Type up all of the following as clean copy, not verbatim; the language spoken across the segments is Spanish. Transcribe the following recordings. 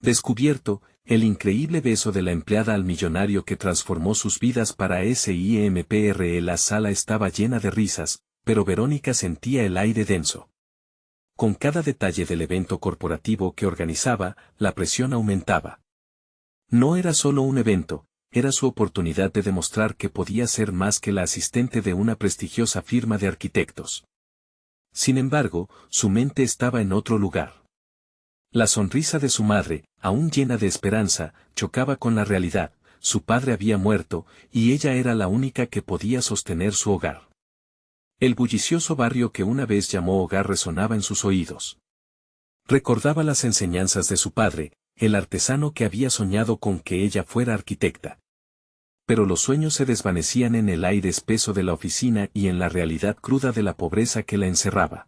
Descubierto, el increíble beso de la empleada al millonario que transformó sus vidas para SIMPRE. La sala estaba llena de risas, pero Verónica sentía el aire denso. Con cada detalle del evento corporativo que organizaba, la presión aumentaba. No era solo un evento, era su oportunidad de demostrar que podía ser más que la asistente de una prestigiosa firma de arquitectos. Sin embargo, su mente estaba en otro lugar. La sonrisa de su madre, aún llena de esperanza, chocaba con la realidad. Su padre había muerto, y ella era la única que podía sostener su hogar. El bullicioso barrio que una vez llamó hogar resonaba en sus oídos. Recordaba las enseñanzas de su padre, el artesano que había soñado con que ella fuera arquitecta. Pero los sueños se desvanecían en el aire espeso de la oficina y en la realidad cruda de la pobreza que la encerraba.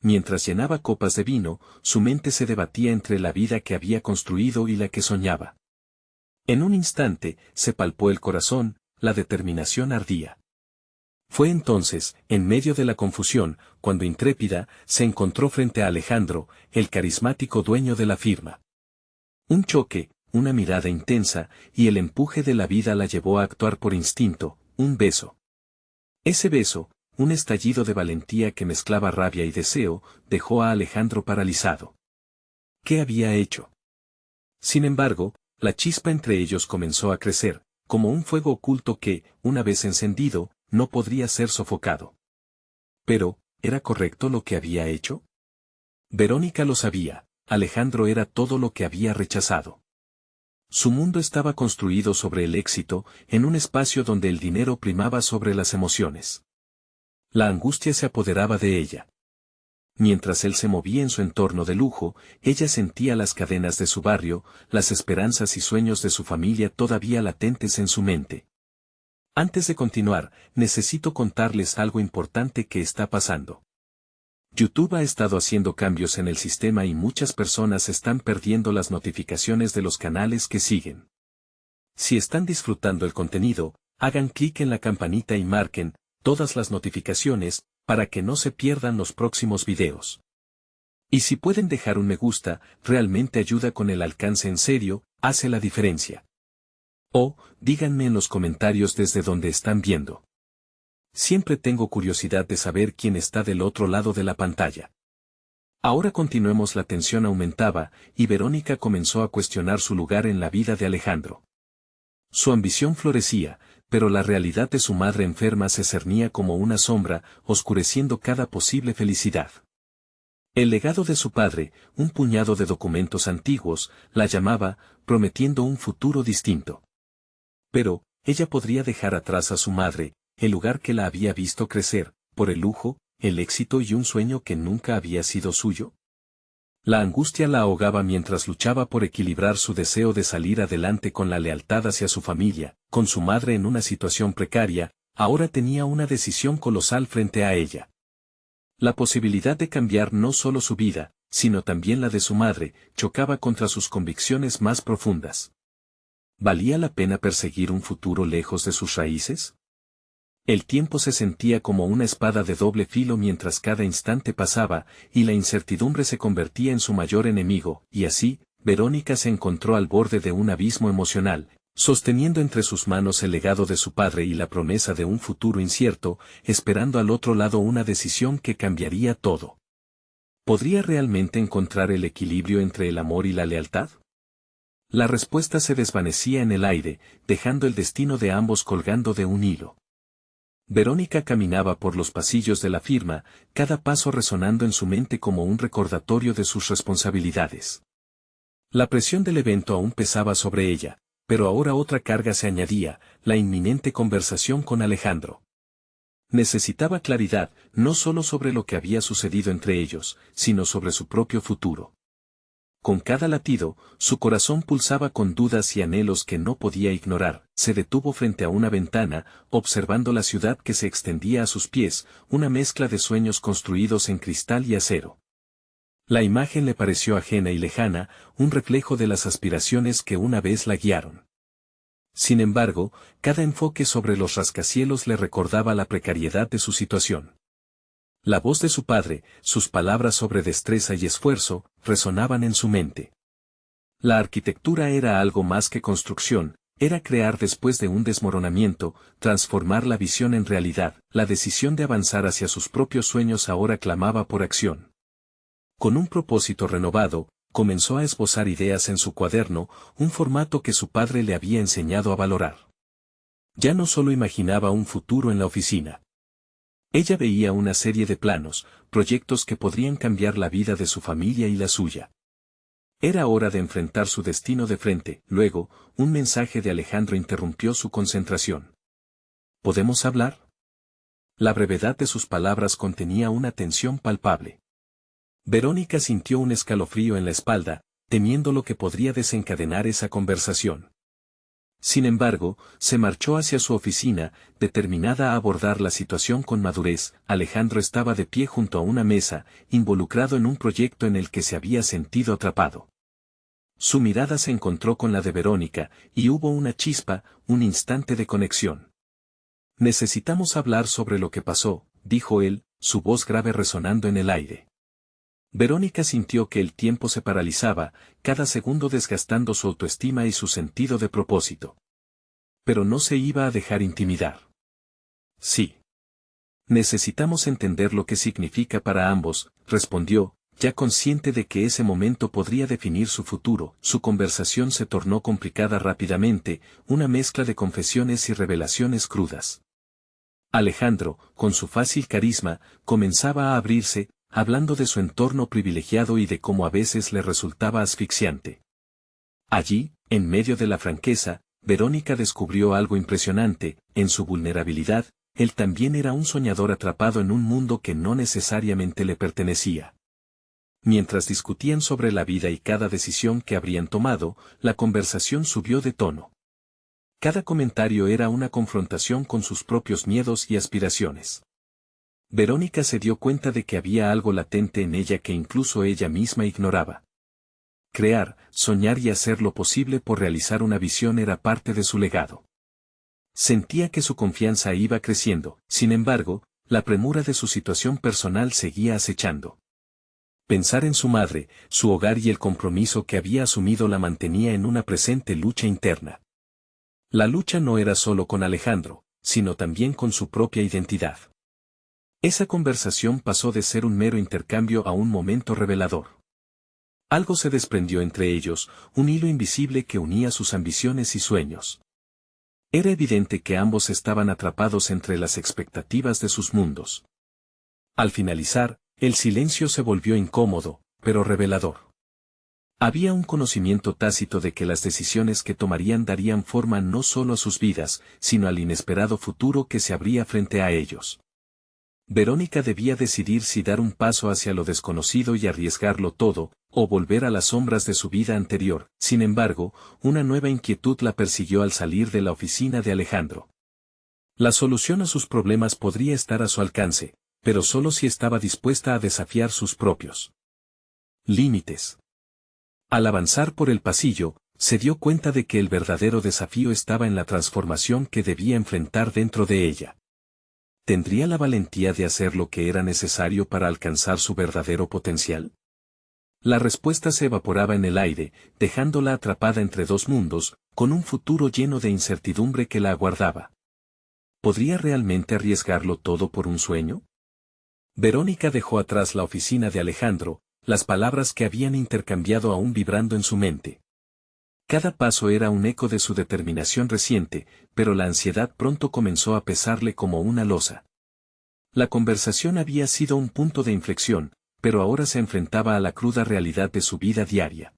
Mientras llenaba copas de vino, su mente se debatía entre la vida que había construido y la que soñaba. En un instante, se palpó el corazón, la determinación ardía. Fue entonces, en medio de la confusión, cuando intrépida, se encontró frente a Alejandro, el carismático dueño de la firma. Un choque, una mirada intensa, y el empuje de la vida la llevó a actuar por instinto, un beso. Ese beso, un estallido de valentía que mezclaba rabia y deseo, dejó a Alejandro paralizado. ¿Qué había hecho? Sin embargo, la chispa entre ellos comenzó a crecer, como un fuego oculto que, una vez encendido, no podría ser sofocado. Pero, ¿era correcto lo que había hecho? Verónica lo sabía, Alejandro era todo lo que había rechazado. Su mundo estaba construido sobre el éxito, en un espacio donde el dinero primaba sobre las emociones. La angustia se apoderaba de ella. Mientras él se movía en su entorno de lujo, ella sentía las cadenas de su barrio, las esperanzas y sueños de su familia todavía latentes en su mente. Antes de continuar, necesito contarles algo importante que está pasando. YouTube ha estado haciendo cambios en el sistema y muchas personas están perdiendo las notificaciones de los canales que siguen. Si están disfrutando el contenido, hagan clic en la campanita y marquen todas las notificaciones, para que no se pierdan los próximos videos. Y si pueden dejar un me gusta, realmente ayuda con el alcance en serio, hace la diferencia. O, díganme en los comentarios desde donde están viendo. Siempre tengo curiosidad de saber quién está del otro lado de la pantalla. Ahora continuemos. La tensión aumentaba, y Verónica comenzó a cuestionar su lugar en la vida de Alejandro. Su ambición florecía, pero la realidad de su madre enferma se cernía como una sombra, oscureciendo cada posible felicidad. El legado de su padre, un puñado de documentos antiguos, la llamaba, prometiendo un futuro distinto. Pero, ella podría dejar atrás a su madre, el lugar que la había visto crecer, por el lujo, el éxito y un sueño que nunca había sido suyo. La angustia la ahogaba mientras luchaba por equilibrar su deseo de salir adelante con la lealtad hacia su familia, con su madre en una situación precaria, ahora tenía una decisión colosal frente a ella. La posibilidad de cambiar no solo su vida, sino también la de su madre, chocaba contra sus convicciones más profundas. ¿Valía la pena perseguir un futuro lejos de sus raíces? El tiempo se sentía como una espada de doble filo mientras cada instante pasaba, y la incertidumbre se convertía en su mayor enemigo, y así, Verónica se encontró al borde de un abismo emocional, sosteniendo entre sus manos el legado de su padre y la promesa de un futuro incierto, esperando al otro lado una decisión que cambiaría todo. ¿Podría realmente encontrar el equilibrio entre el amor y la lealtad? La respuesta se desvanecía en el aire, dejando el destino de ambos colgando de un hilo. Verónica caminaba por los pasillos de la firma, cada paso resonando en su mente como un recordatorio de sus responsabilidades. La presión del evento aún pesaba sobre ella, pero ahora otra carga se añadía, la inminente conversación con Alejandro. Necesitaba claridad, no solo sobre lo que había sucedido entre ellos, sino sobre su propio futuro. Con cada latido, su corazón pulsaba con dudas y anhelos que no podía ignorar. Se detuvo frente a una ventana, observando la ciudad que se extendía a sus pies, una mezcla de sueños construidos en cristal y acero. La imagen le pareció ajena y lejana, un reflejo de las aspiraciones que una vez la guiaron. Sin embargo, cada enfoque sobre los rascacielos le recordaba la precariedad de su situación. La voz de su padre, sus palabras sobre destreza y esfuerzo, resonaban en su mente. La arquitectura era algo más que construcción, era crear después de un desmoronamiento, transformar la visión en realidad. La decisión de avanzar hacia sus propios sueños ahora clamaba por acción. Con un propósito renovado, comenzó a esbozar ideas en su cuaderno, un formato que su padre le había enseñado a valorar. Ya no solo imaginaba un futuro en la oficina. Ella veía una serie de planos, proyectos que podrían cambiar la vida de su familia y la suya. Era hora de enfrentar su destino de frente. Luego, un mensaje de Alejandro interrumpió su concentración. ¿Podemos hablar? La brevedad de sus palabras contenía una tensión palpable. Verónica sintió un escalofrío en la espalda, temiendo lo que podría desencadenar esa conversación. Sin embargo, se marchó hacia su oficina, determinada a abordar la situación con madurez. Alejandro estaba de pie junto a una mesa, involucrado en un proyecto en el que se había sentido atrapado. Su mirada se encontró con la de Verónica, y hubo una chispa, un instante de conexión. Necesitamos hablar sobre lo que pasó, dijo él, su voz grave resonando en el aire. Verónica sintió que el tiempo se paralizaba, cada segundo desgastando su autoestima y su sentido de propósito. Pero no se iba a dejar intimidar. Sí. Necesitamos entender lo que significa para ambos, respondió, ya consciente de que ese momento podría definir su futuro. Su conversación se tornó complicada rápidamente, una mezcla de confesiones y revelaciones crudas. Alejandro, con su fácil carisma, comenzaba a abrirse, hablando de su entorno privilegiado y de cómo a veces le resultaba asfixiante. Allí, en medio de la franqueza, Verónica descubrió algo impresionante. En su vulnerabilidad, él también era un soñador atrapado en un mundo que no necesariamente le pertenecía. Mientras discutían sobre la vida y cada decisión que habrían tomado, la conversación subió de tono. Cada comentario era una confrontación con sus propios miedos y aspiraciones. Verónica se dio cuenta de que había algo latente en ella que incluso ella misma ignoraba. Crear, soñar y hacer lo posible por realizar una visión era parte de su legado. Sentía que su confianza iba creciendo, sin embargo, la premura de su situación personal seguía acechando. Pensar en su madre, su hogar y el compromiso que había asumido la mantenía en una presente lucha interna. La lucha no era solo con Alejandro, sino también con su propia identidad. Esa conversación pasó de ser un mero intercambio a un momento revelador. Algo se desprendió entre ellos, un hilo invisible que unía sus ambiciones y sueños. Era evidente que ambos estaban atrapados entre las expectativas de sus mundos. Al finalizar, el silencio se volvió incómodo, pero revelador. Había un conocimiento tácito de que las decisiones que tomarían darían forma no solo a sus vidas, sino al inesperado futuro que se abría frente a ellos. Verónica debía decidir si dar un paso hacia lo desconocido y arriesgarlo todo, o volver a las sombras de su vida anterior. Sin embargo, una nueva inquietud la persiguió al salir de la oficina de Alejandro. La solución a sus problemas podría estar a su alcance, pero solo si estaba dispuesta a desafiar sus propios límites. Al avanzar por el pasillo, se dio cuenta de que el verdadero desafío estaba en la transformación que debía enfrentar dentro de ella. ¿Tendría la valentía de hacer lo que era necesario para alcanzar su verdadero potencial? La respuesta se evaporaba en el aire, dejándola atrapada entre dos mundos, con un futuro lleno de incertidumbre que la aguardaba. ¿Podría realmente arriesgarlo todo por un sueño? Verónica dejó atrás la oficina de Alejandro, las palabras que habían intercambiado aún vibrando en su mente. Cada paso era un eco de su determinación reciente, pero la ansiedad pronto comenzó a pesarle como una losa. La conversación había sido un punto de inflexión, pero ahora se enfrentaba a la cruda realidad de su vida diaria.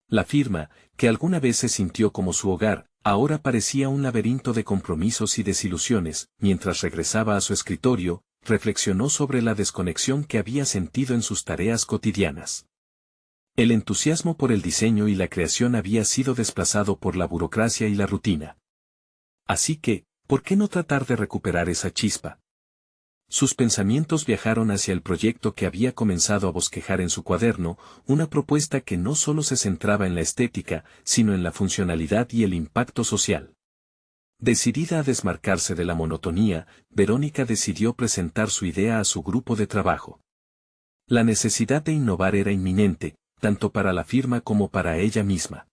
La firma, que alguna vez se sintió como su hogar, ahora parecía un laberinto de compromisos y desilusiones. Mientras regresaba a su escritorio, reflexionó sobre la desconexión que había sentido en sus tareas cotidianas. El entusiasmo por el diseño y la creación había sido desplazado por la burocracia y la rutina. Así que, ¿por qué no tratar de recuperar esa chispa? Sus pensamientos viajaron hacia el proyecto que había comenzado a bosquejar en su cuaderno, una propuesta que no solo se centraba en la estética, sino en la funcionalidad y el impacto social. Decidida a desmarcarse de la monotonía, Verónica decidió presentar su idea a su grupo de trabajo. La necesidad de innovar era inminente, tanto para la firma como para ella misma.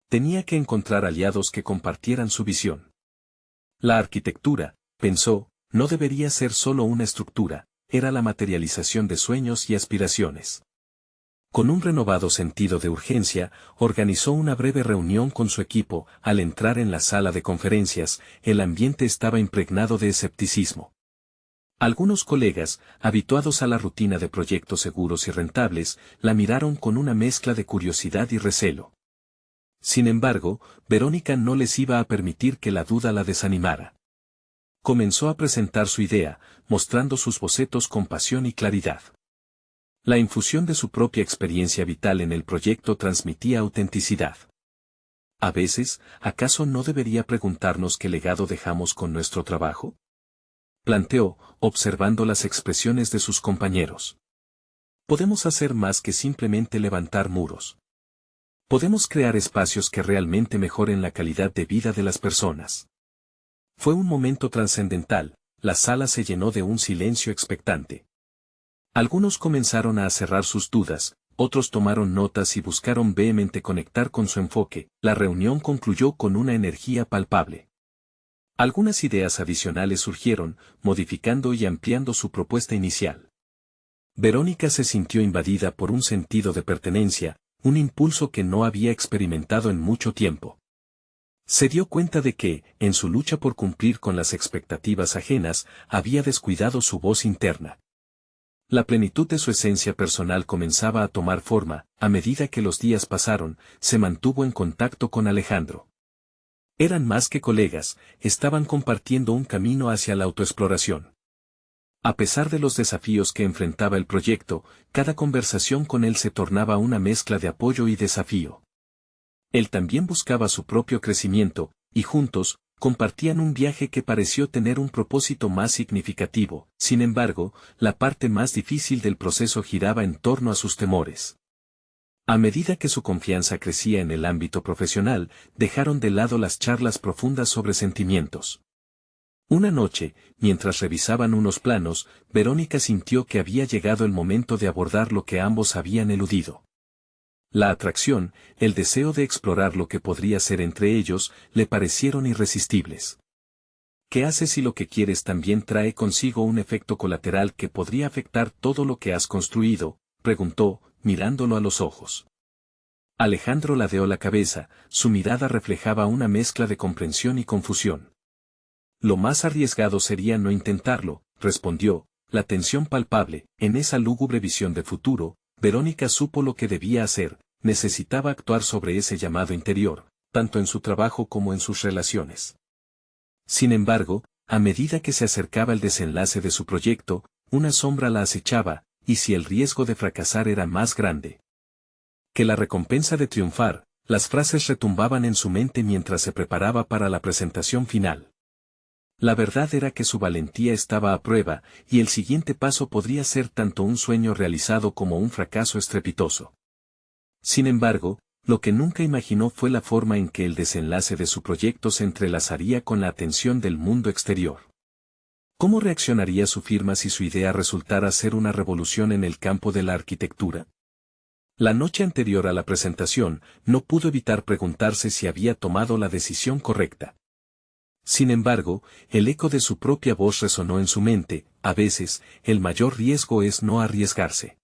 Tenía que encontrar aliados que compartieran su visión. La arquitectura, pensó, no debería ser solo una estructura, era la materialización de sueños y aspiraciones. Con un renovado sentido de urgencia, organizó una breve reunión con su equipo. Al entrar en la sala de conferencias, el ambiente estaba impregnado de escepticismo. Algunos colegas, habituados a la rutina de proyectos seguros y rentables, la miraron con una mezcla de curiosidad y recelo. Sin embargo, Verónica no les iba a permitir que la duda la desanimara. Comenzó a presentar su idea, mostrando sus bocetos con pasión y claridad. La infusión de su propia experiencia vital en el proyecto transmitía autenticidad. A veces, ¿acaso no debería preguntarnos qué legado dejamos con nuestro trabajo? Planteó, observando las expresiones de sus compañeros. Podemos hacer más que simplemente levantar muros. Podemos crear espacios que realmente mejoren la calidad de vida de las personas. Fue un momento trascendental, la sala se llenó de un silencio expectante. Algunos comenzaron a cerrar sus dudas, otros tomaron notas y buscaron vehemente conectar con su enfoque. La reunión concluyó con una energía palpable. Algunas ideas adicionales surgieron, modificando y ampliando su propuesta inicial. Verónica se sintió invadida por un sentido de pertenencia, un impulso que no había experimentado en mucho tiempo. Se dio cuenta de que, en su lucha por cumplir con las expectativas ajenas, había descuidado su voz interna. La plenitud de su esencia personal comenzaba a tomar forma. A medida que los días pasaron, se mantuvo en contacto con Alejandro. Eran más que colegas, estaban compartiendo un camino hacia la autoexploración. A pesar de los desafíos que enfrentaba el proyecto, cada conversación con él se tornaba una mezcla de apoyo y desafío. Él también buscaba su propio crecimiento, y juntos, compartían un viaje que pareció tener un propósito más significativo. Sin embargo, la parte más difícil del proceso giraba en torno a sus temores. A medida que su confianza crecía en el ámbito profesional, dejaron de lado las charlas profundas sobre sentimientos. Una noche, mientras revisaban unos planos, Verónica sintió que había llegado el momento de abordar lo que ambos habían eludido. La atracción, el deseo de explorar lo que podría ser entre ellos, le parecieron irresistibles. ¿Qué haces si lo que quieres también trae consigo un efecto colateral que podría afectar todo lo que has construido?, preguntó, mirándolo a los ojos. Alejandro ladeó la cabeza, su mirada reflejaba una mezcla de comprensión y confusión. Lo más arriesgado sería no intentarlo, respondió, la tensión palpable. En esa lúgubre visión de futuro, Verónica supo lo que debía hacer, necesitaba actuar sobre ese llamado interior, tanto en su trabajo como en sus relaciones. Sin embargo, a medida que se acercaba el desenlace de su proyecto, una sombra la acechaba, y si el riesgo de fracasar era más grande que la recompensa de triunfar, las frases retumbaban en su mente mientras se preparaba para la presentación final. La verdad era que su valentía estaba a prueba, y el siguiente paso podría ser tanto un sueño realizado como un fracaso estrepitoso. Sin embargo, lo que nunca imaginó fue la forma en que el desenlace de su proyecto se entrelazaría con la atención del mundo exterior. ¿Cómo reaccionaría su firma si su idea resultara ser una revolución en el campo de la arquitectura? La noche anterior a la presentación, no pudo evitar preguntarse si había tomado la decisión correcta. Sin embargo, el eco de su propia voz resonó en su mente. A veces, el mayor riesgo es no arriesgarse.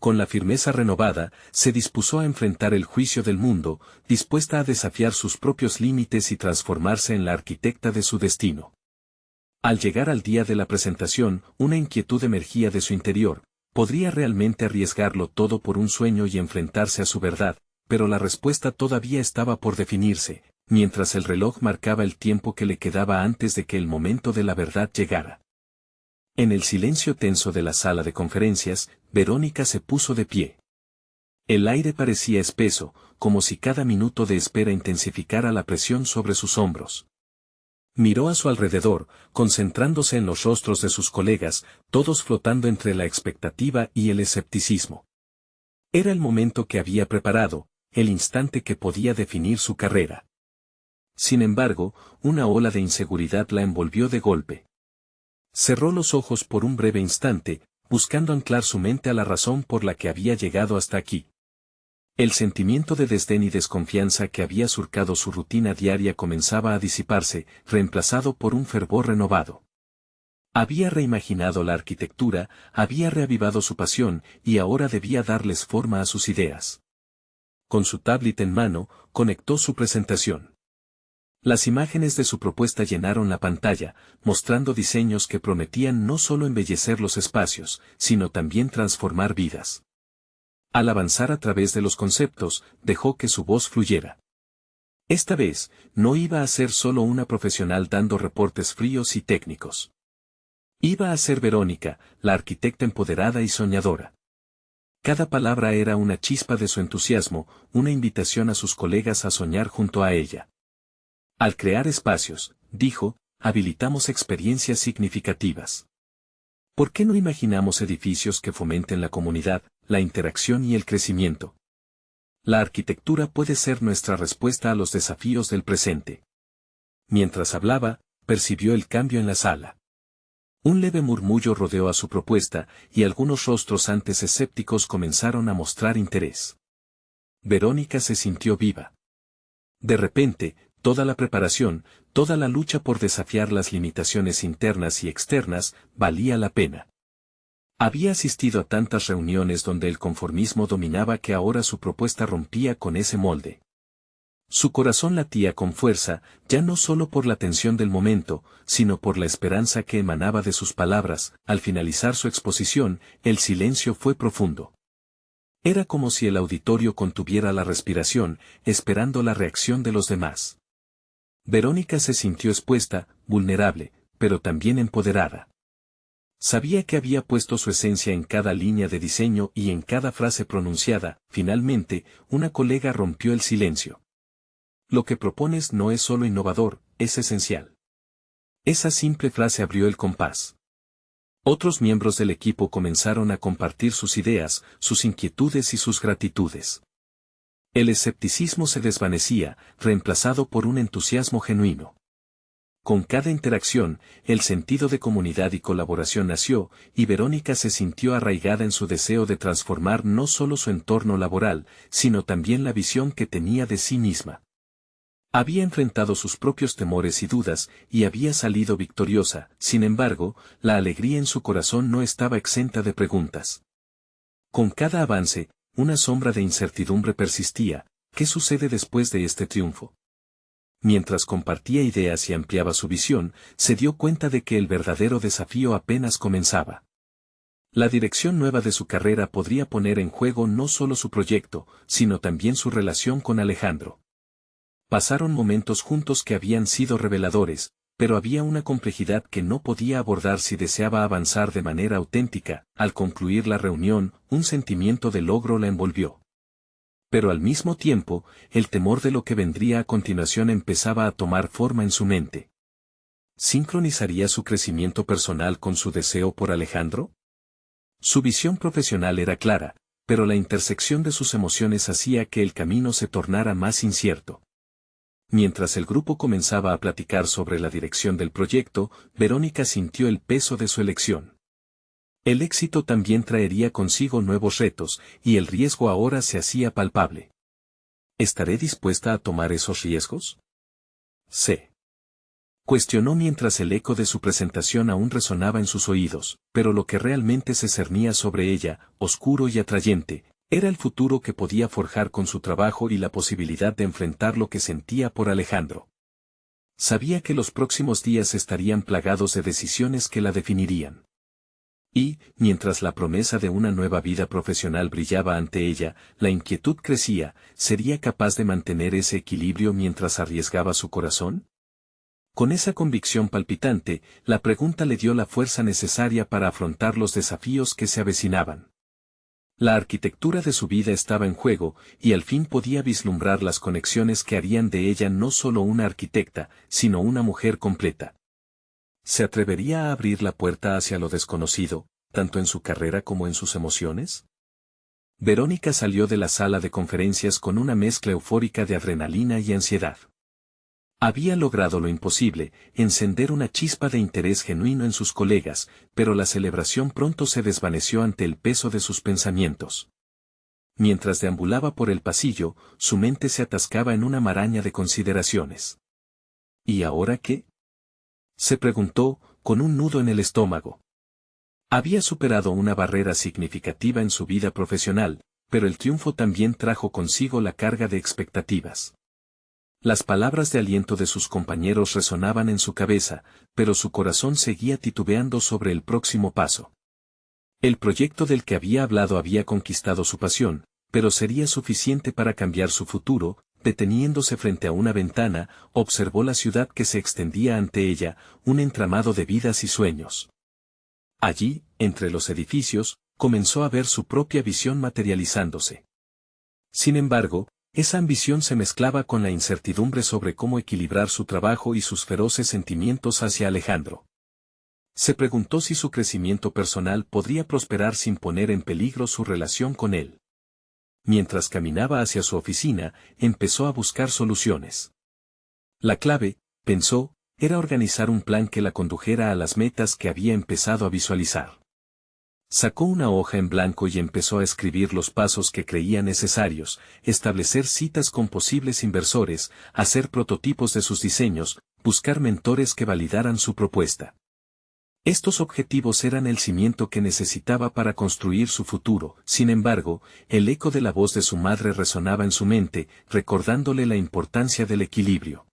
Con la firmeza renovada, se dispuso a enfrentar el juicio del mundo, dispuesta a desafiar sus propios límites y transformarse en la arquitecta de su destino. Al llegar al día de la presentación, una inquietud emergía de su interior. ¿Podría realmente arriesgarlo todo por un sueño y enfrentarse a su verdad? Pero la respuesta todavía estaba por definirse, mientras el reloj marcaba el tiempo que le quedaba antes de que el momento de la verdad llegara. En el silencio tenso de la sala de conferencias, Verónica se puso de pie. El aire parecía espeso, como si cada minuto de espera intensificara la presión sobre sus hombros. Miró a su alrededor, concentrándose en los rostros de sus colegas, todos flotando entre la expectativa y el escepticismo. Era el momento que había preparado, el instante que podía definir su carrera. Sin embargo, una ola de inseguridad la envolvió de golpe. Cerró los ojos por un breve instante, buscando anclar su mente a la razón por la que había llegado hasta aquí. El sentimiento de desdén y desconfianza que había surcado su rutina diaria comenzaba a disiparse, reemplazado por un fervor renovado. Había reimaginado la arquitectura, había reavivado su pasión, y ahora debía darles forma a sus ideas. Con su tablet en mano, conectó su presentación. Las imágenes de su propuesta llenaron la pantalla, mostrando diseños que prometían no solo embellecer los espacios, sino también transformar vidas. Al avanzar a través de los conceptos, dejó que su voz fluyera. Esta vez, no iba a ser solo una profesional dando reportes fríos y técnicos. Iba a ser Verónica, la arquitecta empoderada y soñadora. Cada palabra era una chispa de su entusiasmo, una invitación a sus colegas a soñar junto a ella. Al crear espacios, dijo, habilitamos experiencias significativas. ¿Por qué no imaginamos edificios que fomenten la comunidad, la interacción y el crecimiento? La arquitectura puede ser nuestra respuesta a los desafíos del presente. Mientras hablaba, percibió el cambio en la sala. Un leve murmullo rodeó a su propuesta, y algunos rostros antes escépticos comenzaron a mostrar interés. Verónica se sintió viva. De repente, toda la preparación, toda la lucha por desafiar las limitaciones internas y externas, valía la pena. Había asistido a tantas reuniones donde el conformismo dominaba que ahora su propuesta rompía con ese molde. Su corazón latía con fuerza, ya no solo por la tensión del momento, sino por la esperanza que emanaba de sus palabras. Al finalizar su exposición, el silencio fue profundo. Era como si el auditorio contuviera la respiración, esperando la reacción de los demás. Verónica se sintió expuesta, vulnerable, pero también empoderada. Sabía que había puesto su esencia en cada línea de diseño y en cada frase pronunciada. Finalmente, una colega rompió el silencio. Lo que propones no es solo innovador, es esencial. Esa simple frase abrió el compás. Otros miembros del equipo comenzaron a compartir sus ideas, sus inquietudes y sus gratitudes. El escepticismo se desvanecía, reemplazado por un entusiasmo genuino. Con cada interacción, el sentido de comunidad y colaboración nació, y Verónica se sintió arraigada en su deseo de transformar no solo su entorno laboral, sino también la visión que tenía de sí misma. Había enfrentado sus propios temores y dudas, y había salido victoriosa. Sin embargo, la alegría en su corazón no estaba exenta de preguntas. Con cada avance, una sombra de incertidumbre persistía. ¿Qué sucede después de este triunfo? Mientras compartía ideas y ampliaba su visión, se dio cuenta de que el verdadero desafío apenas comenzaba. La dirección nueva de su carrera podría poner en juego no solo su proyecto, sino también su relación con Alejandro. Pasaron momentos juntos que habían sido reveladores, pero había una complejidad que no podía abordar si deseaba avanzar de manera auténtica. Al concluir la reunión, un sentimiento de logro la envolvió. Pero al mismo tiempo, el temor de lo que vendría a continuación empezaba a tomar forma en su mente. ¿Sincronizaría su crecimiento personal con su deseo por Alejandro? Su visión profesional era clara, pero la intersección de sus emociones hacía que el camino se tornara más incierto. Mientras el grupo comenzaba a platicar sobre la dirección del proyecto, Verónica sintió el peso de su elección. El éxito también traería consigo nuevos retos, y el riesgo ahora se hacía palpable. ¿Estaré dispuesta a tomar esos riesgos? Sí. Cuestionó mientras el eco de su presentación aún resonaba en sus oídos, pero lo que realmente se cernía sobre ella, oscuro y atrayente, era el futuro que podía forjar con su trabajo y la posibilidad de enfrentar lo que sentía por Alejandro. Sabía que los próximos días estarían plagados de decisiones que la definirían. Y, mientras la promesa de una nueva vida profesional brillaba ante ella, la inquietud crecía. ¿Sería capaz de mantener ese equilibrio mientras arriesgaba su corazón? Con esa convicción palpitante, la pregunta le dio la fuerza necesaria para afrontar los desafíos que se avecinaban. La arquitectura de su vida estaba en juego, y al fin podía vislumbrar las conexiones que harían de ella no solo una arquitecta, sino una mujer completa. ¿Se atrevería a abrir la puerta hacia lo desconocido, tanto en su carrera como en sus emociones? Verónica salió de la sala de conferencias con una mezcla eufórica de adrenalina y ansiedad. Había logrado lo imposible, encender una chispa de interés genuino en sus colegas, pero la celebración pronto se desvaneció ante el peso de sus pensamientos. Mientras deambulaba por el pasillo, su mente se atascaba en una maraña de consideraciones. ¿Y ahora qué? Se preguntó, con un nudo en el estómago. Había superado una barrera significativa en su vida profesional, pero el triunfo también trajo consigo la carga de expectativas. Las palabras de aliento de sus compañeros resonaban en su cabeza, pero su corazón seguía titubeando sobre el próximo paso. El proyecto del que había hablado había conquistado su pasión, pero sería suficiente para cambiar su futuro. Deteniéndose frente a una ventana, observó la ciudad que se extendía ante ella, un entramado de vidas y sueños. Allí, entre los edificios, comenzó a ver su propia visión materializándose. Sin embargo, esa ambición se mezclaba con la incertidumbre sobre cómo equilibrar su trabajo y sus feroces sentimientos hacia Alejandro. Se preguntó si su crecimiento personal podría prosperar sin poner en peligro su relación con él. Mientras caminaba hacia su oficina, empezó a buscar soluciones. La clave, pensó, era organizar un plan que la condujera a las metas que había empezado a visualizar. Sacó una hoja en blanco y empezó a escribir los pasos que creía necesarios: establecer citas con posibles inversores, hacer prototipos de sus diseños, buscar mentores que validaran su propuesta. Estos objetivos eran el cimiento que necesitaba para construir su futuro. Sin embargo, el eco de la voz de su madre resonaba en su mente, recordándole la importancia del equilibrio.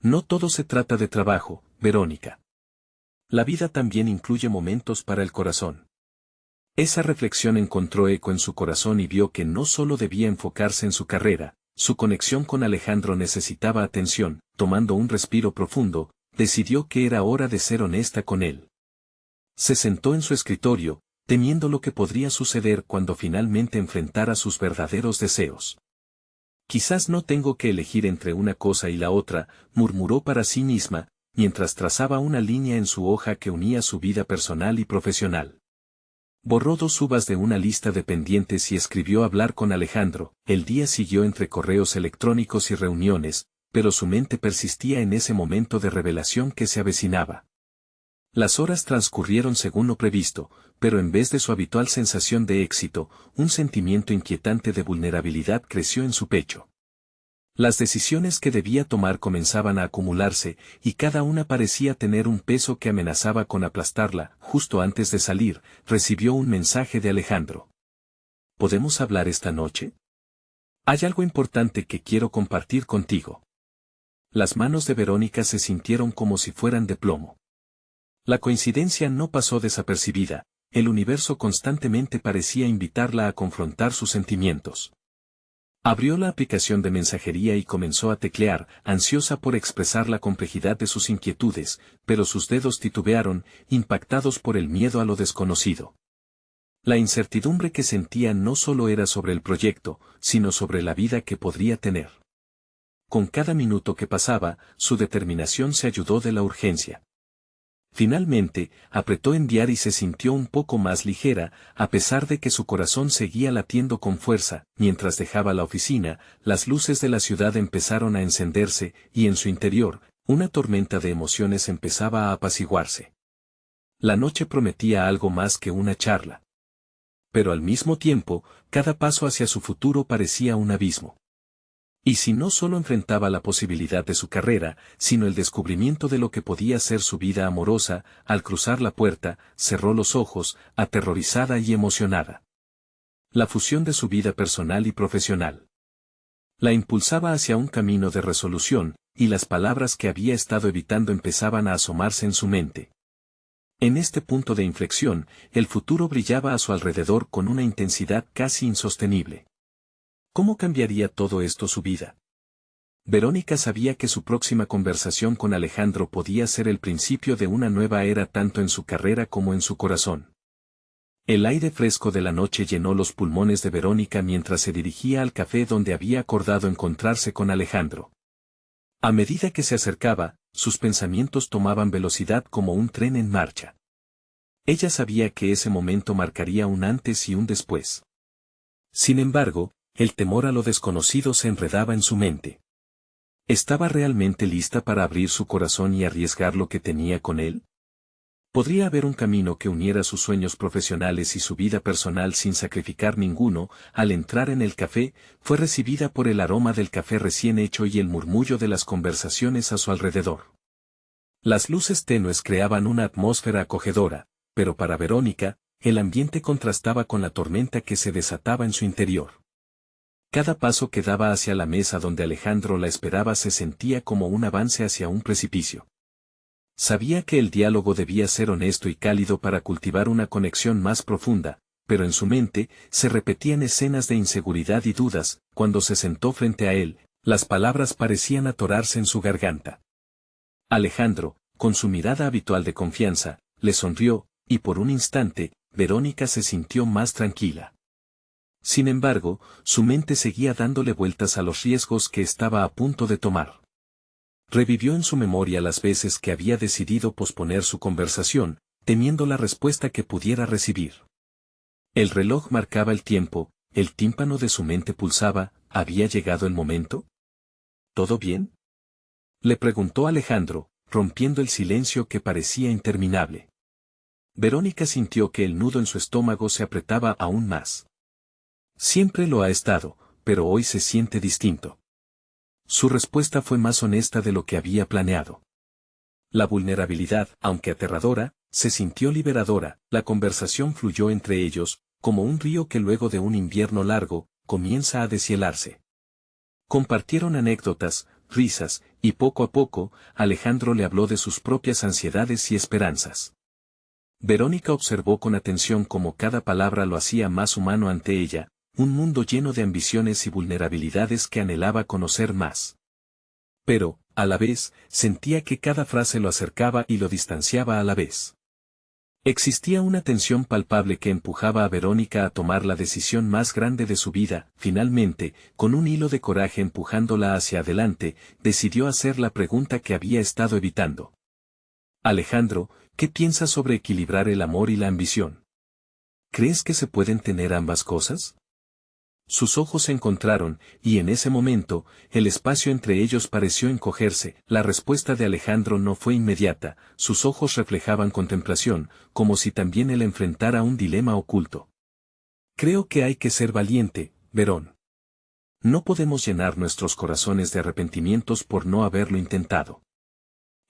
No todo se trata de trabajo, Verónica. La vida también incluye momentos para el corazón. Esa reflexión encontró eco en su corazón y vio que no solo debía enfocarse en su carrera, su conexión con Alejandro necesitaba atención. Tomando un respiro profundo, decidió que era hora de ser honesta con él. Se sentó en su escritorio, temiendo lo que podría suceder cuando finalmente enfrentara sus verdaderos deseos. Quizás no tengo que elegir entre una cosa y la otra, murmuró para sí misma, mientras trazaba una línea en su hoja que unía su vida personal y profesional. Borró 2 uvas de una lista de pendientes y escribió hablar con Alejandro. El día siguió entre correos electrónicos y reuniones, pero su mente persistía en ese momento de revelación que se avecinaba. Las horas transcurrieron según lo previsto, pero en vez de su habitual sensación de éxito, un sentimiento inquietante de vulnerabilidad creció en su pecho. Las decisiones que debía tomar comenzaban a acumularse, y cada una parecía tener un peso que amenazaba con aplastarla. Justo antes de salir, recibió un mensaje de Alejandro. ¿Podemos hablar esta noche? Hay algo importante que quiero compartir contigo. Las manos de Verónica se sintieron como si fueran de plomo. La coincidencia no pasó desapercibida, el universo constantemente parecía invitarla a confrontar sus sentimientos. Abrió la aplicación de mensajería y comenzó a teclear, ansiosa por expresar la complejidad de sus inquietudes, pero sus dedos titubearon, impactados por el miedo a lo desconocido. La incertidumbre que sentía no solo era sobre el proyecto, sino sobre la vida que podría tener. Con cada minuto que pasaba, su determinación se ayudó de la urgencia. Finalmente, apretó enviar y se sintió un poco más ligera, a pesar de que su corazón seguía latiendo con fuerza. Mientras dejaba la oficina, las luces de la ciudad empezaron a encenderse, y en su interior, una tormenta de emociones empezaba a apaciguarse. La noche prometía algo más que una charla. Pero al mismo tiempo, cada paso hacia su futuro parecía un abismo. Y si no solo enfrentaba la posibilidad de su carrera, sino el descubrimiento de lo que podía ser su vida amorosa. Al cruzar la puerta, cerró los ojos, aterrorizada y emocionada. La fusión de su vida personal y profesional la impulsaba hacia un camino de resolución, y las palabras que había estado evitando empezaban a asomarse en su mente. En este punto de inflexión, el futuro brillaba a su alrededor con una intensidad casi insostenible. ¿Cómo cambiaría todo esto su vida? Verónica sabía que su próxima conversación con Alejandro podía ser el principio de una nueva era tanto en su carrera como en su corazón. El aire fresco de la noche llenó los pulmones de Verónica mientras se dirigía al café donde había acordado encontrarse con Alejandro. A medida que se acercaba, sus pensamientos tomaban velocidad como un tren en marcha. Ella sabía que ese momento marcaría un antes y un después. Sin embargo, el temor a lo desconocido se enredaba en su mente. ¿Estaba realmente lista para abrir su corazón y arriesgar lo que tenía con él? Podría haber un camino que uniera sus sueños profesionales y su vida personal sin sacrificar ninguno. Al entrar en el café, fue recibida por el aroma del café recién hecho y el murmullo de las conversaciones a su alrededor. Las luces tenues creaban una atmósfera acogedora, pero para Verónica, el ambiente contrastaba con la tormenta que se desataba en su interior. Cada paso que daba hacia la mesa donde Alejandro la esperaba se sentía como un avance hacia un precipicio. Sabía que el diálogo debía ser honesto y cálido para cultivar una conexión más profunda, pero en su mente se repetían escenas de inseguridad y dudas. Cuando se sentó frente a él, las palabras parecían atorarse en su garganta. Alejandro, con su mirada habitual de confianza, le sonrió, y por un instante, Verónica se sintió más tranquila. Sin embargo, su mente seguía dándole vueltas a los riesgos que estaba a punto de tomar. Revivió en su memoria las veces que había decidido posponer su conversación, temiendo la respuesta que pudiera recibir. El reloj marcaba el tiempo, el tímpano de su mente pulsaba. ¿Había llegado el momento? ¿Todo bien?, le preguntó Alejandro, rompiendo el silencio que parecía interminable. Verónica sintió que el nudo en su estómago se apretaba aún más. Siempre lo ha estado, pero hoy se siente distinto. Su respuesta fue más honesta de lo que había planeado. La vulnerabilidad, aunque aterradora, se sintió liberadora. La conversación fluyó entre ellos, como un río que luego de un invierno largo, comienza a deshielarse. Compartieron anécdotas, risas, y poco a poco, Alejandro le habló de sus propias ansiedades y esperanzas. Verónica observó con atención cómo cada palabra lo hacía más humano ante ella, un mundo lleno de ambiciones y vulnerabilidades que anhelaba conocer más. Pero, a la vez, sentía que cada frase lo acercaba y lo distanciaba a la vez. Existía una tensión palpable que empujaba a Verónica a tomar la decisión más grande de su vida. Finalmente, con un hilo de coraje empujándola hacia adelante, decidió hacer la pregunta que había estado evitando. Alejandro, ¿qué piensas sobre equilibrar el amor y la ambición? ¿Crees que se pueden tener ambas cosas? Sus ojos se encontraron, y en ese momento, el espacio entre ellos pareció encogerse. La respuesta de Alejandro no fue inmediata, sus ojos reflejaban contemplación, como si también él enfrentara un dilema oculto. Creo que hay que ser valiente, Verón. No podemos llenar nuestros corazones de arrepentimientos por no haberlo intentado.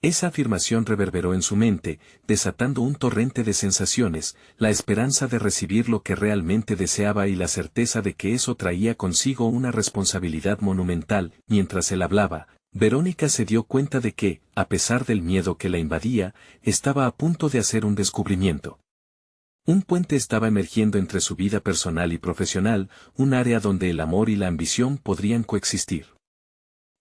Esa afirmación reverberó en su mente, desatando un torrente de sensaciones, la esperanza de recibir lo que realmente deseaba y la certeza de que eso traía consigo una responsabilidad monumental. Mientras él hablaba, Verónica se dio cuenta de que, a pesar del miedo que la invadía, estaba a punto de hacer un descubrimiento. Un puente estaba emergiendo entre su vida personal y profesional, un área donde el amor y la ambición podrían coexistir.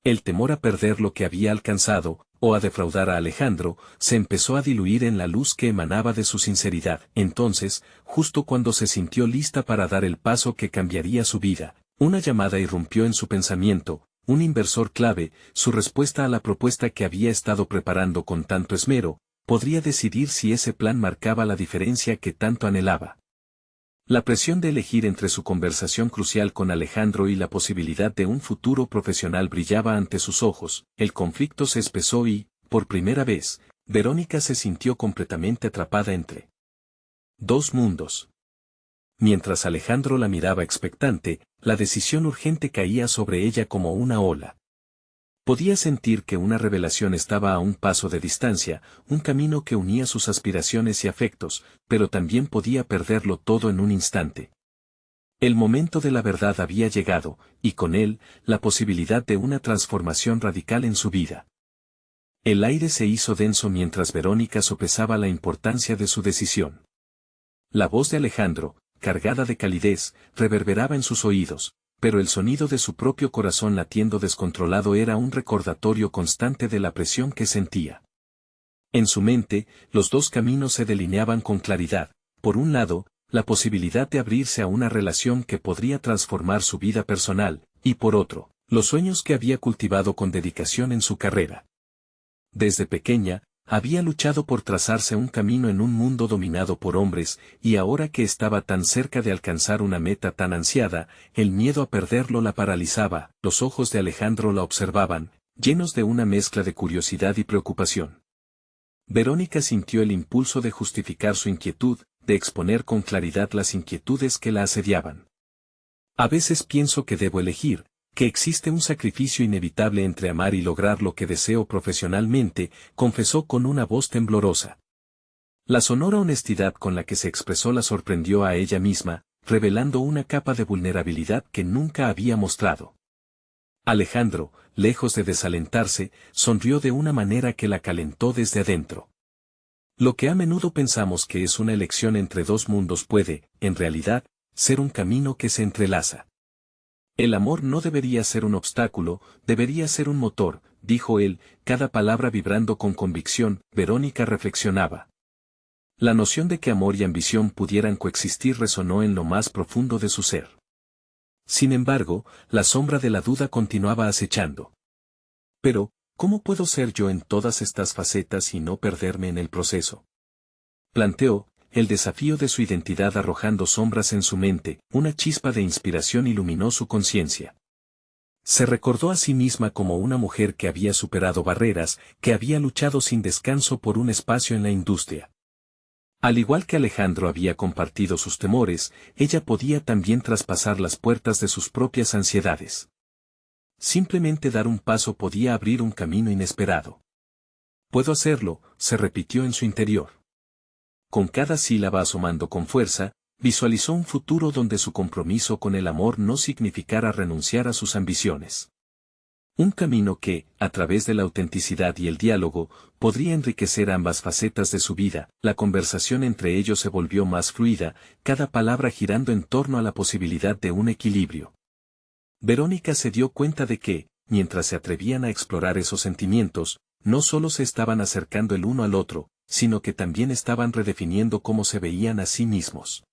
El temor a perder lo que había alcanzado, o a defraudar a Alejandro, se empezó a diluir en la luz que emanaba de su sinceridad. Entonces, justo cuando se sintió lista para dar el paso que cambiaría su vida, una llamada irrumpió en su pensamiento, un inversor clave. Su respuesta a la propuesta que había estado preparando con tanto esmero, podría decidir si ese plan marcaba la diferencia que tanto anhelaba. La presión de elegir entre su conversación crucial con Alejandro y la posibilidad de un futuro profesional brillaba ante sus ojos. El conflicto se espesó y, por primera vez, Verónica se sintió completamente atrapada entre dos mundos. Mientras Alejandro la miraba expectante, la decisión urgente caía sobre ella como una ola. Podía sentir que una revelación estaba a un paso de distancia, un camino que unía sus aspiraciones y afectos, pero también podía perderlo todo en un instante. El momento de la verdad había llegado, y con él, la posibilidad de una transformación radical en su vida. El aire se hizo denso mientras Verónica sopesaba la importancia de su decisión. La voz de Alejandro, cargada de calidez, reverberaba en sus oídos, pero el sonido de su propio corazón latiendo descontrolado era un recordatorio constante de la presión que sentía. En su mente, los dos caminos se delineaban con claridad. Por un lado, la posibilidad de abrirse a una relación que podría transformar su vida personal, y por otro, los sueños que había cultivado con dedicación en su carrera. Desde pequeña, había luchado por trazarse un camino en un mundo dominado por hombres, y ahora que estaba tan cerca de alcanzar una meta tan ansiada, el miedo a perderlo la paralizaba. Los ojos de Alejandro la observaban, llenos de una mezcla de curiosidad y preocupación. Verónica sintió el impulso de justificar su inquietud, de exponer con claridad las inquietudes que la asediaban. A veces pienso que debo elegir, que existe un sacrificio inevitable entre amar y lograr lo que deseo profesionalmente, confesó con una voz temblorosa. La sonora honestidad con la que se expresó la sorprendió a ella misma, revelando una capa de vulnerabilidad que nunca había mostrado. Alejandro, lejos de desalentarse, sonrió de una manera que la calentó desde adentro. Lo que a menudo pensamos que es una elección entre dos mundos puede, en realidad, ser un camino que se entrelaza. El amor no debería ser un obstáculo, debería ser un motor, dijo él, cada palabra vibrando con convicción. Verónica reflexionaba. La noción de que amor y ambición pudieran coexistir resonó en lo más profundo de su ser. Sin embargo, la sombra de la duda continuaba acechando. Pero, ¿cómo puedo ser yo en todas estas facetas y no perderme en el proceso? Planteó, el desafío de su identidad arrojando sombras en su mente. Una chispa de inspiración iluminó su conciencia. Se recordó a sí misma como una mujer que había superado barreras, que había luchado sin descanso por un espacio en la industria. Al igual que Alejandro había compartido sus temores, ella podía también traspasar las puertas de sus propias ansiedades. Simplemente dar un paso podía abrir un camino inesperado. Puedo hacerlo, se repitió en su interior. Con cada sílaba asomando con fuerza, visualizó un futuro donde su compromiso con el amor no significara renunciar a sus ambiciones. Un camino que, a través de la autenticidad y el diálogo, podría enriquecer ambas facetas de su vida. La conversación entre ellos se volvió más fluida, cada palabra girando en torno a la posibilidad de un equilibrio. Verónica se dio cuenta de que, mientras se atrevían a explorar esos sentimientos, no solo se estaban acercando el uno al otro, sino que también estaban redefiniendo cómo se veían a sí mismos.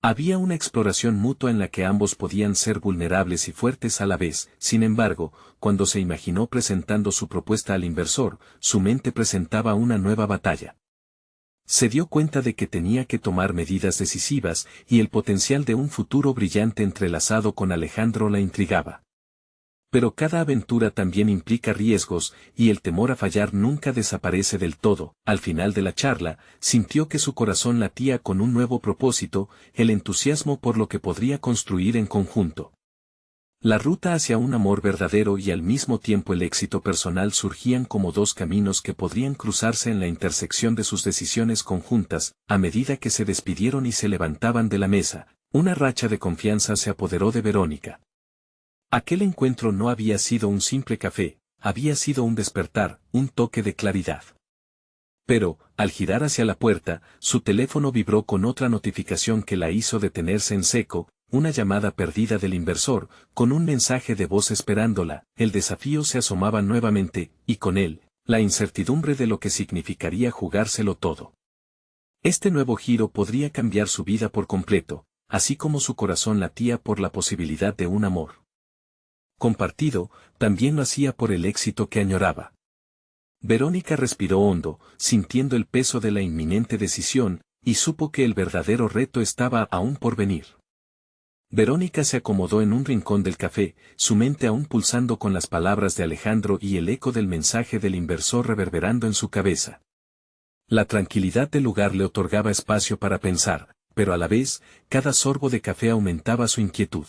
Había una exploración mutua en la que ambos podían ser vulnerables y fuertes a la vez. Sin embargo, cuando se imaginó presentando su propuesta al inversor, su mente presentaba una nueva batalla. Se dio cuenta de que tenía que tomar medidas decisivas, y el potencial de un futuro brillante entrelazado con Alejandro la intrigaba. Pero cada aventura también implica riesgos, y el temor a fallar nunca desaparece del todo. Al final de la charla, sintió que su corazón latía con un nuevo propósito, el entusiasmo por lo que podría construir en conjunto. La ruta hacia un amor verdadero y al mismo tiempo el éxito personal surgían como dos caminos que podrían cruzarse en la intersección de sus decisiones conjuntas. A medida que se despidieron y se levantaban de la mesa, una racha de confianza se apoderó de Verónica. Aquel encuentro no había sido un simple café, había sido un despertar, un toque de claridad. Pero, al girar hacia la puerta, su teléfono vibró con otra notificación que la hizo detenerse en seco, una llamada perdida del inversor, con un mensaje de voz esperándola. El desafío se asomaba nuevamente, y con él, la incertidumbre de lo que significaría jugárselo todo. Este nuevo giro podría cambiar su vida por completo, así como su corazón latía por la posibilidad de un amor compartido, también lo hacía por el éxito que añoraba. Verónica respiró hondo, sintiendo el peso de la inminente decisión, y supo que el verdadero reto estaba aún por venir. Verónica se acomodó en un rincón del café, su mente aún pulsando con las palabras de Alejandro y el eco del mensaje del inversor reverberando en su cabeza. La tranquilidad del lugar le otorgaba espacio para pensar, pero a la vez, cada sorbo de café aumentaba su inquietud.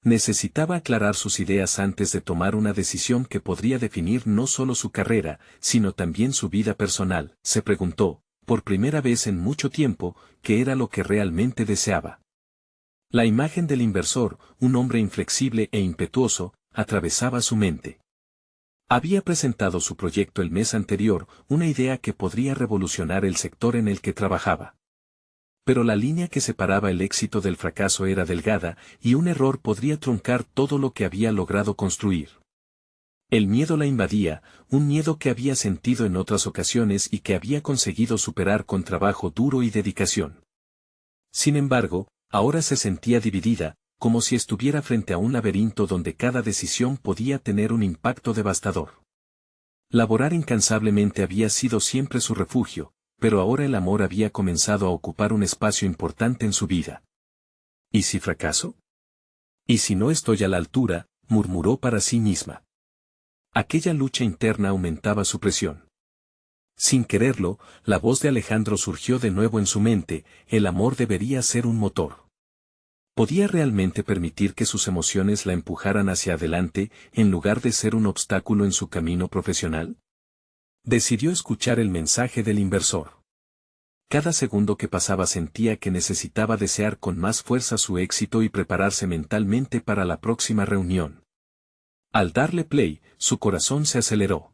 Necesitaba aclarar sus ideas antes de tomar una decisión que podría definir no solo su carrera, sino también su vida personal. Se preguntó, por primera vez en mucho tiempo, qué era lo que realmente deseaba. La imagen del inversor, un hombre inflexible e impetuoso, atravesaba su mente. Había presentado su proyecto el mes anterior, una idea que podría revolucionar el sector en el que trabajaba. Pero la línea que separaba el éxito del fracaso era delgada, y un error podría truncar todo lo que había logrado construir. El miedo la invadía, un miedo que había sentido en otras ocasiones y que había conseguido superar con trabajo duro y dedicación. Sin embargo, ahora se sentía dividida, como si estuviera frente a un laberinto donde cada decisión podía tener un impacto devastador. Laborar incansablemente había sido siempre su refugio, pero ahora el amor había comenzado a ocupar un espacio importante en su vida. ¿Y si fracaso? ¿Y si no estoy a la altura?, murmuró para sí misma. Aquella lucha interna aumentaba su presión. Sin quererlo, la voz de Alejandro surgió de nuevo en su mente: el amor debería ser un motor. ¿Podía realmente permitir que sus emociones la empujaran hacia adelante, en lugar de ser un obstáculo en su camino profesional? Decidió escuchar el mensaje del inversor. Cada segundo que pasaba sentía que necesitaba desear con más fuerza su éxito y prepararse mentalmente para la próxima reunión. Al darle play, su corazón se aceleró.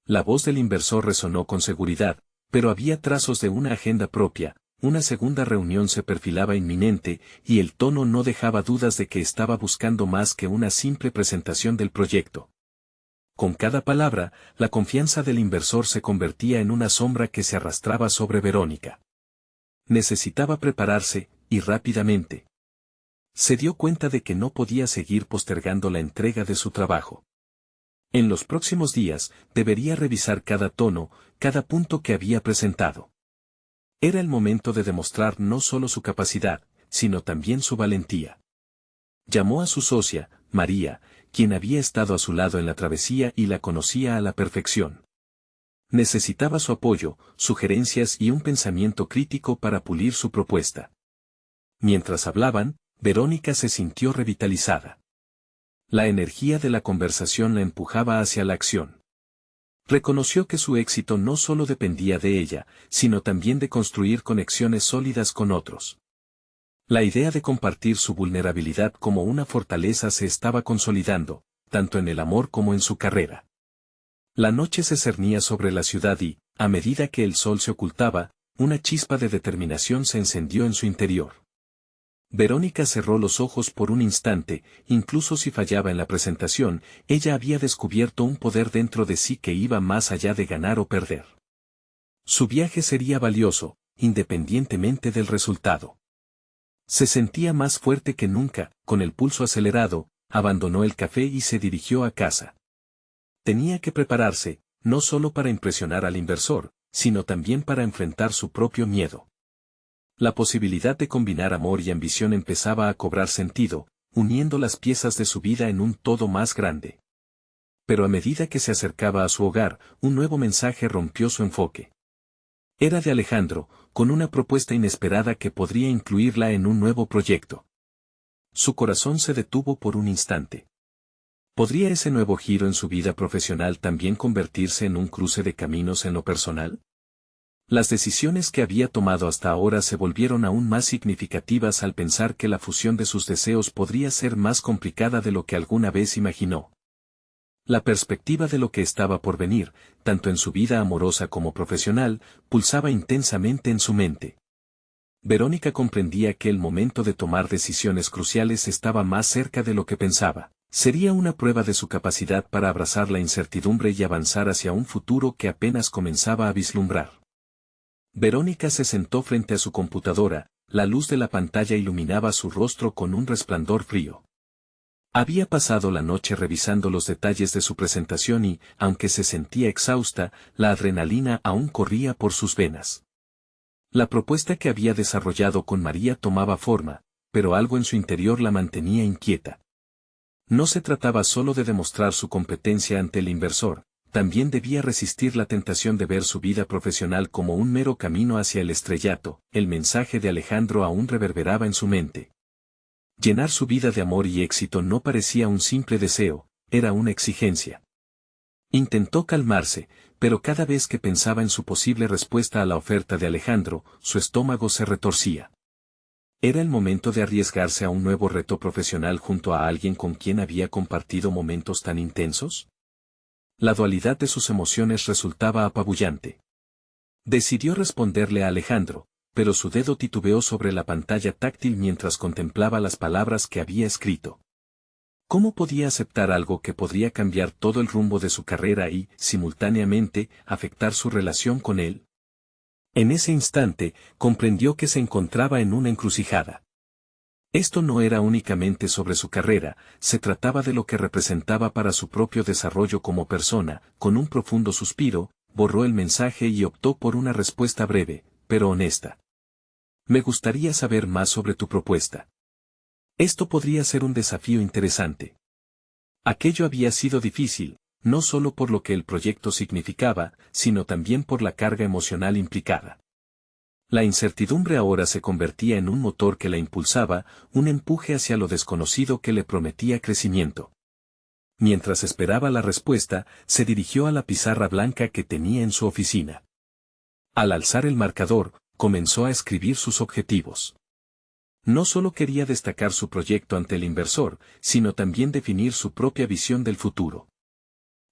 La voz del inversor resonó con seguridad, pero había trazos de una agenda propia. Una segunda reunión se perfilaba inminente, y el tono no dejaba dudas de que estaba buscando más que una simple presentación del proyecto. Con cada palabra, la confianza del inversor se convertía en una sombra que se arrastraba sobre Verónica. Necesitaba prepararse, y rápidamente. Se dio cuenta de que no podía seguir postergando la entrega de su trabajo. En los próximos días, debería revisar cada tono, cada punto que había presentado. Era el momento de demostrar no solo su capacidad, sino también su valentía. Llamó a su socia, María, quien había estado a su lado en la travesía y la conocía a la perfección. Necesitaba su apoyo, sugerencias y un pensamiento crítico para pulir su propuesta. Mientras hablaban, Verónica se sintió revitalizada. La energía de la conversación la empujaba hacia la acción. Reconoció que su éxito no solo dependía de ella, sino también de construir conexiones sólidas con otros. La idea de compartir su vulnerabilidad como una fortaleza se estaba consolidando, tanto en el amor como en su carrera. La noche se cernía sobre la ciudad y, a medida que el sol se ocultaba, una chispa de determinación se encendió en su interior. Verónica cerró los ojos por un instante. Incluso si fallaba en la presentación, ella había descubierto un poder dentro de sí que iba más allá de ganar o perder. Su viaje sería valioso, independientemente del resultado. Se sentía más fuerte que nunca. Con el pulso acelerado, abandonó el café y se dirigió a casa. Tenía que prepararse, no solo para impresionar al inversor, sino también para enfrentar su propio miedo. La posibilidad de combinar amor y ambición empezaba a cobrar sentido, uniendo las piezas de su vida en un todo más grande. Pero a medida que se acercaba a su hogar, un nuevo mensaje rompió su enfoque. Era de Alejandro, con una propuesta inesperada que podría incluirla en un nuevo proyecto. Su corazón se detuvo por un instante. ¿Podría ese nuevo giro en su vida profesional también convertirse en un cruce de caminos en lo personal? Las decisiones que había tomado hasta ahora se volvieron aún más significativas al pensar que la fusión de sus deseos podría ser más complicada de lo que alguna vez imaginó. La perspectiva de lo que estaba por venir, tanto en su vida amorosa como profesional, pulsaba intensamente en su mente. Verónica comprendía que el momento de tomar decisiones cruciales estaba más cerca de lo que pensaba. Sería una prueba de su capacidad para abrazar la incertidumbre y avanzar hacia un futuro que apenas comenzaba a vislumbrar. Verónica se sentó frente a su computadora. La luz de la pantalla iluminaba su rostro con un resplandor frío. Había pasado la noche revisando los detalles de su presentación y, aunque se sentía exhausta, la adrenalina aún corría por sus venas. La propuesta que había desarrollado con María tomaba forma, pero algo en su interior la mantenía inquieta. No se trataba solo de demostrar su competencia ante el inversor, también debía resistir la tentación de ver su vida profesional como un mero camino hacia el estrellato. El mensaje de Alejandro aún reverberaba en su mente. Llenar su vida de amor y éxito no parecía un simple deseo, era una exigencia. Intentó calmarse, pero cada vez que pensaba en su posible respuesta a la oferta de Alejandro, su estómago se retorcía. ¿Era el momento de arriesgarse a un nuevo reto profesional junto a alguien con quien había compartido momentos tan intensos? La dualidad de sus emociones resultaba apabullante. Decidió responderle a Alejandro, pero su dedo titubeó sobre la pantalla táctil mientras contemplaba las palabras que había escrito. ¿Cómo podía aceptar algo que podría cambiar todo el rumbo de su carrera y, simultáneamente, afectar su relación con él? En ese instante, comprendió que se encontraba en una encrucijada. Esto no era únicamente sobre su carrera, se trataba de lo que representaba para su propio desarrollo como persona. Con un profundo suspiro, borró el mensaje y optó por una respuesta breve, pero honesta. Me gustaría saber más sobre tu propuesta. Esto podría ser un desafío interesante. Aquello había sido difícil, no solo por lo que el proyecto significaba, sino también por la carga emocional implicada. La incertidumbre ahora se convertía en un motor que la impulsaba, un empuje hacia lo desconocido que le prometía crecimiento. Mientras esperaba la respuesta, se dirigió a la pizarra blanca que tenía en su oficina. Al alzar el marcador, comenzó a escribir sus objetivos. No solo quería destacar su proyecto ante el inversor, sino también definir su propia visión del futuro.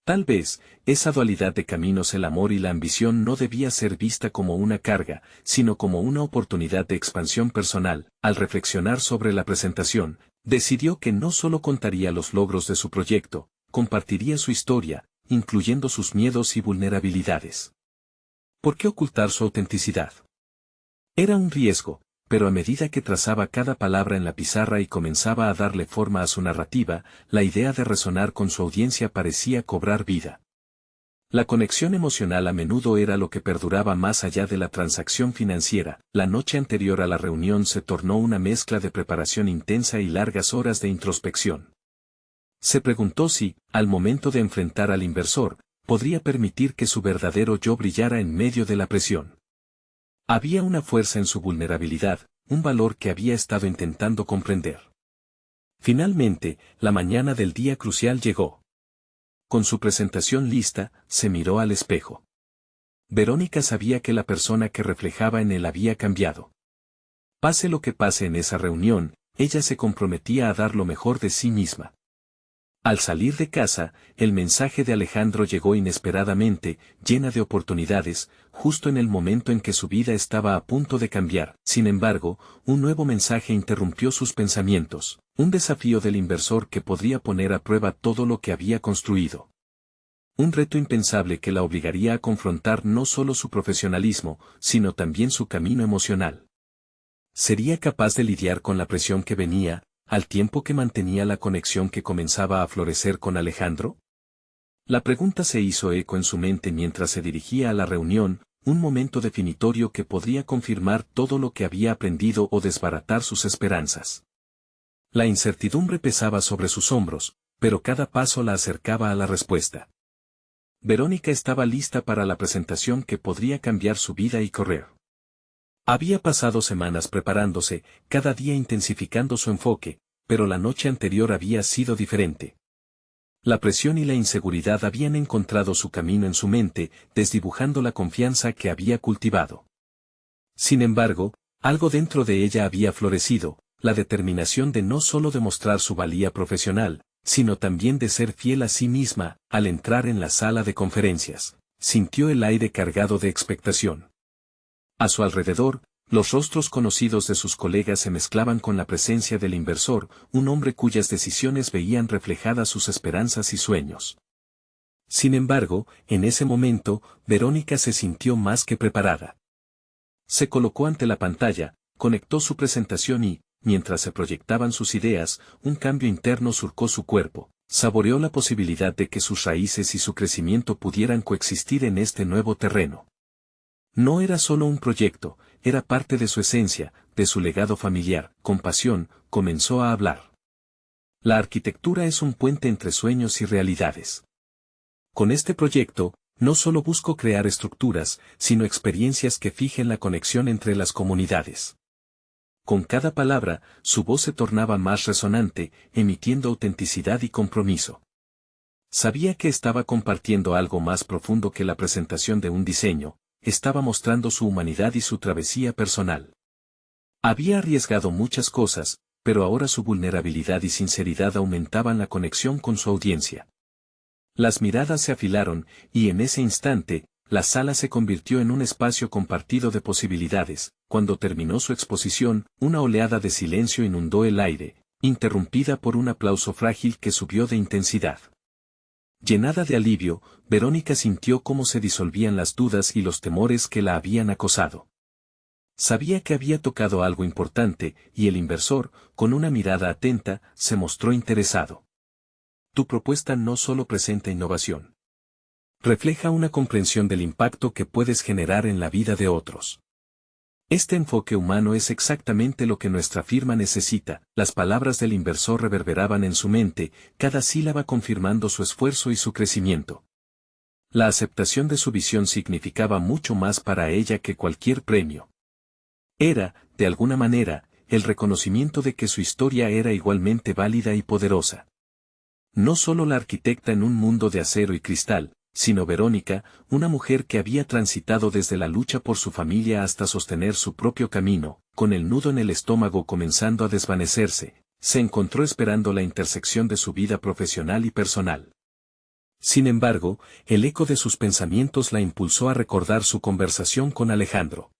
Tal vez, esa dualidad de caminos, el amor y la ambición, no debía ser vista como una carga, sino como una oportunidad de expansión personal. Al reflexionar sobre la presentación, decidió que no solo contaría los logros de su proyecto, compartiría su historia, incluyendo sus miedos y vulnerabilidades. ¿Por qué ocultar su autenticidad? Era un riesgo, pero a medida que trazaba cada palabra en la pizarra y comenzaba a darle forma a su narrativa, la idea de resonar con su audiencia parecía cobrar vida. La conexión emocional a menudo era lo que perduraba más allá de la transacción financiera. La noche anterior a la reunión se tornó una mezcla de preparación intensa y largas horas de introspección. Se preguntó si, al momento de enfrentar al inversor, podría permitir que su verdadero yo brillara en medio de la presión. Había una fuerza en su vulnerabilidad, un valor que había estado intentando comprender. Finalmente, la mañana del día crucial llegó. Con su presentación lista, se miró al espejo. Verónica sabía que la persona que reflejaba en él había cambiado. Pase lo que pase en esa reunión, ella se comprometía a dar lo mejor de sí misma. Al salir de casa, el mensaje de Alejandro llegó inesperadamente, llena de oportunidades, justo en el momento en que su vida estaba a punto de cambiar. Sin embargo, un nuevo mensaje interrumpió sus pensamientos, un desafío del inversor que podría poner a prueba todo lo que había construido. Un reto impensable que la obligaría a confrontar no solo su profesionalismo, sino también su camino emocional. ¿Sería capaz de lidiar con la presión que venía, al tiempo que mantenía la conexión que comenzaba a florecer con Alejandro? La pregunta se hizo eco en su mente mientras se dirigía a la reunión, un momento definitorio que podría confirmar todo lo que había aprendido o desbaratar sus esperanzas. La incertidumbre pesaba sobre sus hombros, pero cada paso la acercaba a la respuesta. Verónica estaba lista para la presentación que podría cambiar su vida y correr. Había pasado semanas preparándose, cada día intensificando su enfoque, pero la noche anterior había sido diferente. La presión y la inseguridad habían encontrado su camino en su mente, desdibujando la confianza que había cultivado. Sin embargo, algo dentro de ella había florecido, la determinación de no solo demostrar su valía profesional, sino también de ser fiel a sí misma. Al entrar en la sala de conferencias, sintió el aire cargado de expectación. A su alrededor, los rostros conocidos de sus colegas se mezclaban con la presencia del inversor, un hombre cuyas decisiones veían reflejadas sus esperanzas y sueños. Sin embargo, en ese momento, Verónica se sintió más que preparada. Se colocó ante la pantalla, conectó su presentación y, mientras se proyectaban sus ideas, un cambio interno surcó su cuerpo. Saboreó la posibilidad de que sus raíces y su crecimiento pudieran coexistir en este nuevo terreno. No era solo un proyecto, era parte de su esencia, de su legado familiar. Con pasión, comenzó a hablar. La arquitectura es un puente entre sueños y realidades. Con este proyecto, no solo busco crear estructuras, sino experiencias que fijen la conexión entre las comunidades. Con cada palabra, su voz se tornaba más resonante, emitiendo autenticidad y compromiso. Sabía que estaba compartiendo algo más profundo que la presentación de un diseño. Estaba mostrando su humanidad y su travesía personal. Había arriesgado muchas cosas, pero ahora su vulnerabilidad y sinceridad aumentaban la conexión con su audiencia. Las miradas se afilaron, y en ese instante, la sala se convirtió en un espacio compartido de posibilidades. Cuando terminó su exposición, una oleada de silencio inundó el aire, interrumpida por un aplauso frágil que subió de intensidad. Llenada de alivio, Verónica sintió cómo se disolvían las dudas y los temores que la habían acosado. Sabía que había tocado algo importante, y el inversor, con una mirada atenta, se mostró interesado. Tu propuesta no solo presenta innovación. Refleja una comprensión del impacto que puedes generar en la vida de otros. Este enfoque humano es exactamente lo que nuestra firma necesita. Las palabras del inversor reverberaban en su mente, cada sílaba confirmando su esfuerzo y su crecimiento. La aceptación de su visión significaba mucho más para ella que cualquier premio. Era, de alguna manera, el reconocimiento de que su historia era igualmente válida y poderosa. No solo la arquitecta en un mundo de acero y cristal, sino Verónica, una mujer que había transitado desde la lucha por su familia hasta sostener su propio camino, con el nudo en el estómago comenzando a desvanecerse, se encontró esperando la intersección de su vida profesional y personal. Sin embargo, el eco de sus pensamientos la impulsó a recordar su conversación con Alejandro.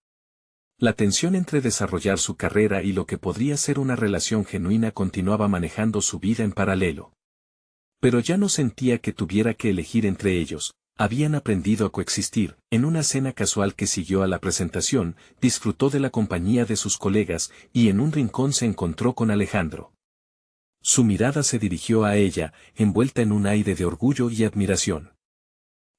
La tensión entre desarrollar su carrera y lo que podría ser una relación genuina continuaba manejando su vida en paralelo. Pero ya no sentía que tuviera que elegir entre ellos, habían aprendido a coexistir. En una cena casual que siguió a la presentación, disfrutó de la compañía de sus colegas y en un rincón se encontró con Alejandro. Su mirada se dirigió a ella, envuelta en un aire de orgullo y admiración.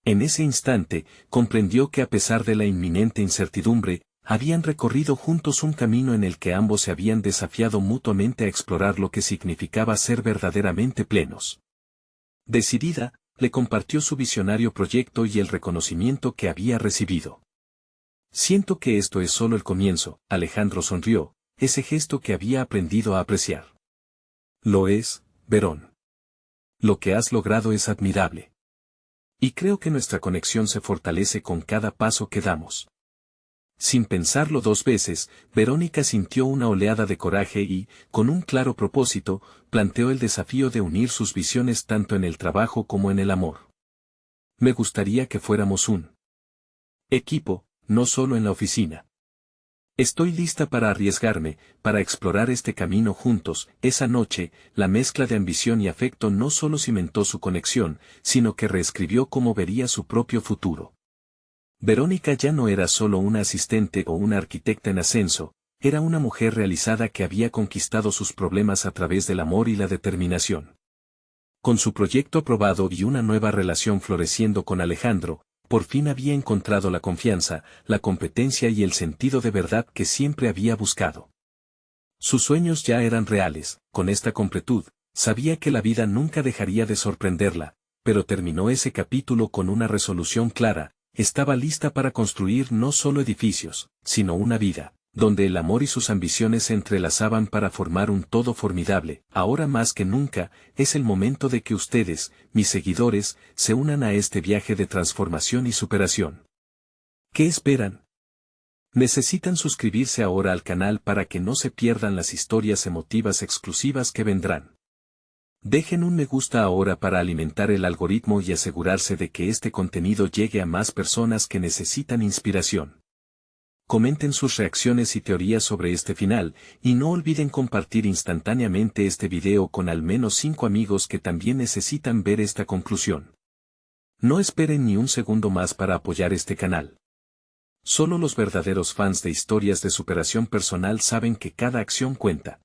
En ese instante, comprendió que a pesar de la inminente incertidumbre, habían recorrido juntos un camino en el que ambos se habían desafiado mutuamente a explorar lo que significaba ser verdaderamente plenos. Decidida, le compartió su visionario proyecto y el reconocimiento que había recibido. Siento que esto es solo el comienzo, Alejandro sonrió, ese gesto que había aprendido a apreciar. Lo es, Verón. Lo que has logrado es admirable. Y creo que nuestra conexión se fortalece con cada paso que damos. Sin pensarlo dos veces, Verónica sintió una oleada de coraje y, con un claro propósito, planteó el desafío de unir sus visiones tanto en el trabajo como en el amor. Me gustaría que fuéramos un equipo, no solo en la oficina. Estoy lista para arriesgarme, para explorar este camino juntos. Esa noche, la mezcla de ambición y afecto no solo cimentó su conexión, sino que reescribió cómo vería su propio futuro. Verónica ya no era solo una asistente o una arquitecta en ascenso, era una mujer realizada que había conquistado sus problemas a través del amor y la determinación. Con su proyecto aprobado y una nueva relación floreciendo con Alejandro, por fin había encontrado la confianza, la competencia y el sentido de verdad que siempre había buscado. Sus sueños ya eran reales, con esta completud, sabía que la vida nunca dejaría de sorprenderla, pero terminó ese capítulo con una resolución clara. Estaba lista para construir no solo edificios, sino una vida, donde el amor y sus ambiciones se entrelazaban para formar un todo formidable. Ahora más que nunca, es el momento de que ustedes, mis seguidores, se unan a este viaje de transformación y superación. ¿Qué esperan? Necesitan suscribirse ahora al canal para que no se pierdan las historias emotivas exclusivas que vendrán. Dejen un me gusta ahora para alimentar el algoritmo y asegurarse de que este contenido llegue a más personas que necesitan inspiración. Comenten sus reacciones y teorías sobre este final, y no olviden compartir instantáneamente este video con al menos 5 amigos que también necesitan ver esta conclusión. No esperen ni un segundo más para apoyar este canal. Solo los verdaderos fans de historias de superación personal saben que cada acción cuenta.